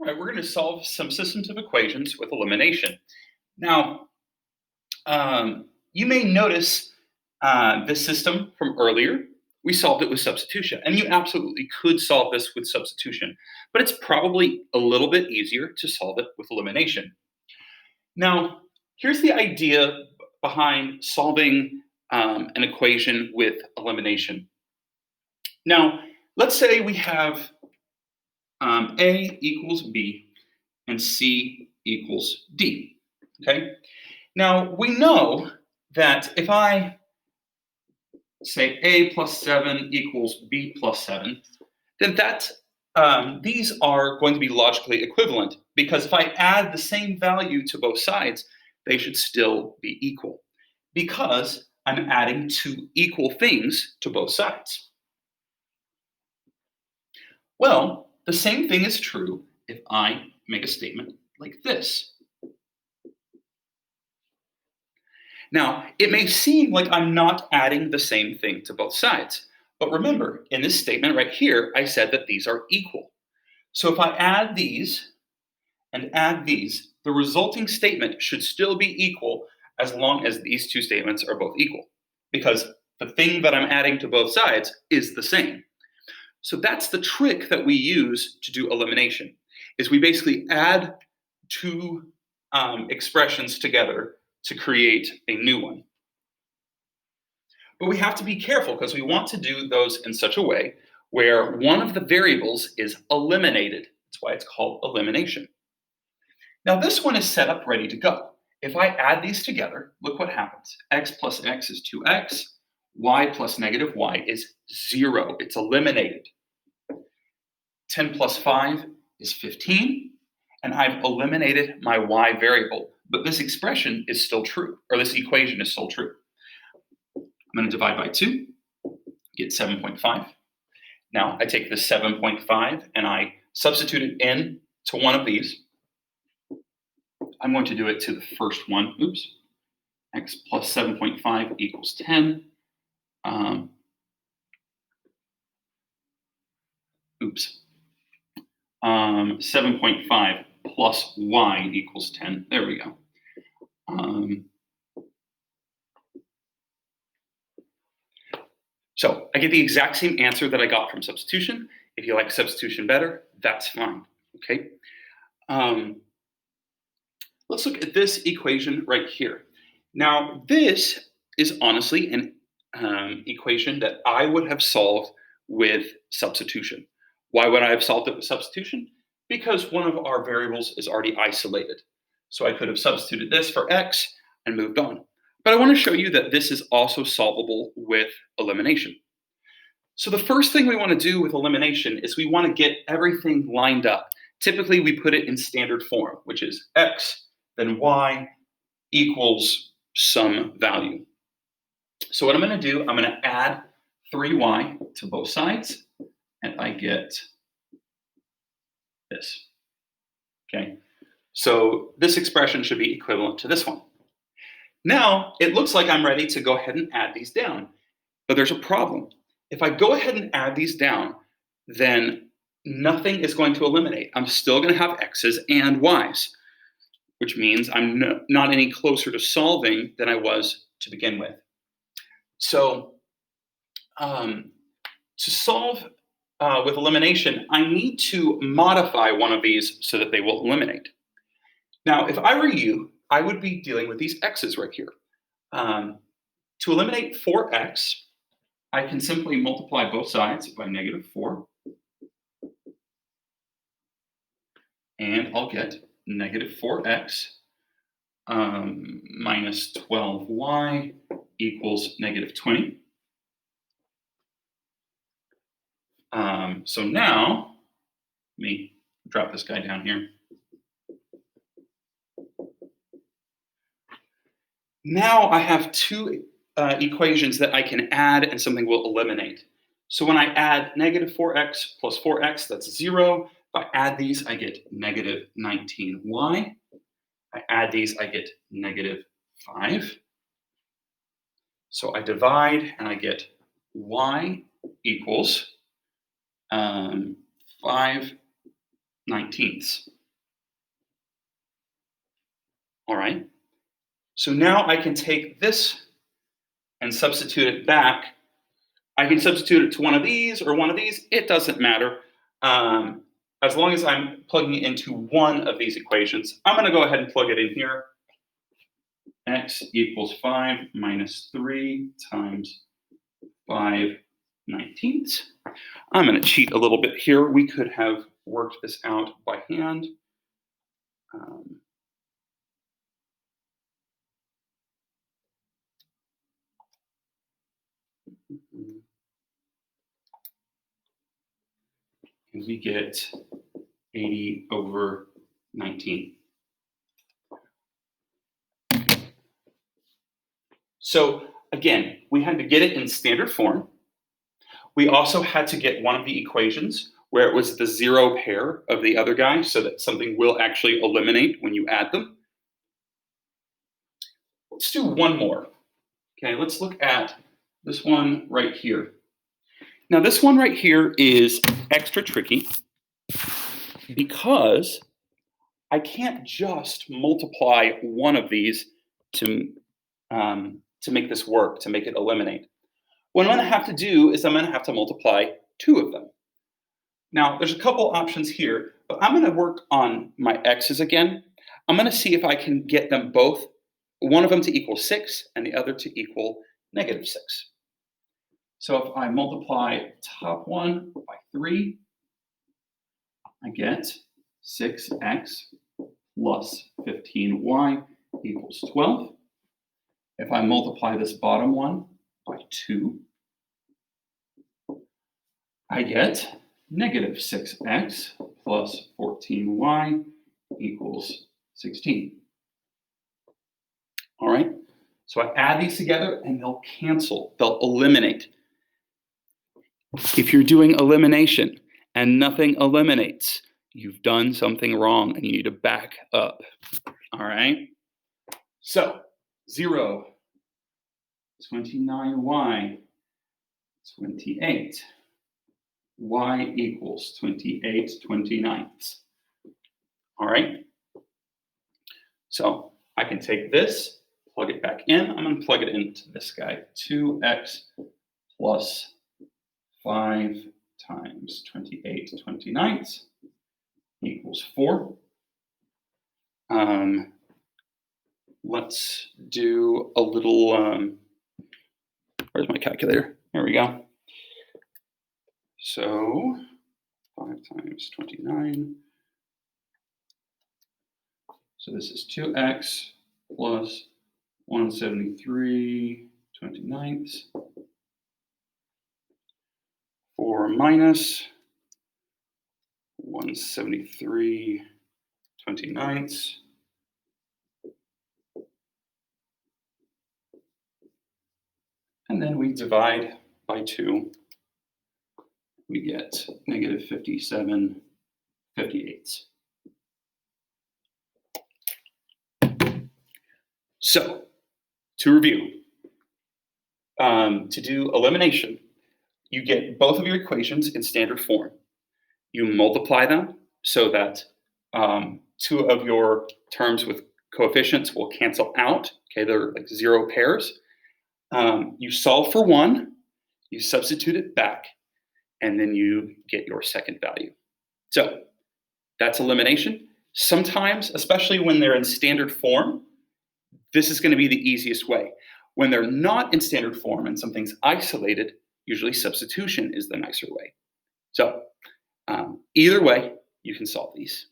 All right, we're going to solve some systems of equations with elimination. Now, you may notice this system from earlier. We solved it with substitution, and you absolutely could solve this with substitution, but it's probably a little bit easier to solve it with elimination. Now, here's the idea behind solving an equation with elimination. Now, let's say we have A equals B and C equals D, okay? Now, we know that if I say A plus 7 equals B plus 7, then these are going to be logically equivalent, because if I add the same value to both sides, they should still be equal, because I'm adding two equal things to both sides. Well, the same thing is true if I make a statement like this. Now, it may seem like I'm not adding the same thing to both sides, but remember, in this statement right here, I said that these are equal. So if I add these and add these, the resulting statement should still be equal as long as these two statements are both equal, because the thing that I'm adding to both sides is the same. So that's the trick that we use to do elimination, is we basically add two expressions together to create a new one. But we have to be careful, because we want to do those in such a way where one of the variables is eliminated. That's why it's called elimination. Now this one is set up ready to go. If I add these together, look what happens. X plus x is 2x. Y plus negative y is 0. It's eliminated. 10 plus 5 is 15. And I've eliminated my y variable. But this expression is still true, or this equation is still true. I'm going to divide by 2, get 7.5. Now I take this 7.5 and I substitute it in to one of these. I'm going to do it to the first one. Oops. X plus 7.5 equals 10. 7.5 plus y equals 10. There we go. So I get the exact same answer that I got from substitution. If you like substitution better, that's fine, okay? Let's look at this equation right here. Now, this is honestly an equation that I would have solved with substitution. Why would I have solved it with substitution? Because one of our variables is already isolated. So I could have substituted this for x and moved on. But I want to show you that this is also solvable with elimination. So the first thing we want to do with elimination is we want to get everything lined up. Typically, we put it in standard form, which is x, then y equals some value. So what I'm going to do, I'm going to add 3y to both sides, and I get this. Okay, so this expression should be equivalent to this one. Now, it looks like I'm ready to go ahead and add these down, but there's a problem. If I go ahead and add these down, then nothing is going to eliminate. I'm still going to have x's and y's, which means I'm not any closer to solving than I was to begin with. So to solve with elimination, I need to modify one of these so that they will eliminate. Now, if I were you, I would be dealing with these x's right here. To eliminate 4x, I can simply multiply both sides by negative 4. And I'll get negative 4x minus 12y equals negative 20. So now, let me drop this guy down here. Now I have two equations that I can add and something will eliminate. So when I add negative 4x plus 4x, that's 0. If I add these, I get negative 19y. I add these, I get negative 5. So I divide and I get y equals 5 19ths. All right. So now I can take this and substitute it back. I can substitute it to one of these or one of these. It doesn't matter. As long as I'm plugging it into one of these equations, I'm going to go ahead and plug it in here. X equals 5 minus 3 times 5/19. I'm going to cheat a little bit here. We could have worked this out by hand. And we get 80/19. So again, we had to get it in standard form. We also had to get one of the equations where it was the zero pair of the other guy so that something will actually eliminate when you add them. Let's do one more. Okay, let's look at this one right here. Now this one right here is extra tricky because I can't just multiply one of these to make this work, to make it eliminate. What I'm going to have to do is I'm going to have to multiply two of them. Now, there's a couple options here, but I'm going to work on my x's again. I'm going to see if I can get them both, one of them to equal 6 and the other to equal -6. So if I multiply top one by 3, I get 6x plus 15y equals 12. If I multiply this bottom one by 2, I get -6x plus 14y equals 16. All right, so I add these together and they'll cancel, they'll eliminate. If you're doing elimination and nothing eliminates, you've done something wrong and you need to back up. All right, so 0, 29y, 28. Y equals 28/29. All right. So I can take this, plug it back in. I'm going to plug it into this guy. 2x plus 5 times 28/29 equals 4. Let's do a little, where's my calculator? There we go. So 5 times 29. So this is 2x plus 173/29. 4 minus 173/29. And then we divide by 2. We get -57/58. So, to review, to do elimination, you get both of your equations in standard form. You multiply them so that two of your terms with coefficients will cancel out. Okay, they're like zero pairs. You solve for one, you substitute it back, and then you get your second value. So that's elimination. Sometimes, especially when they're in standard form, this is going to be the easiest way. When they're not in standard form and something's isolated, usually substitution is the nicer way. So either way, you can solve these.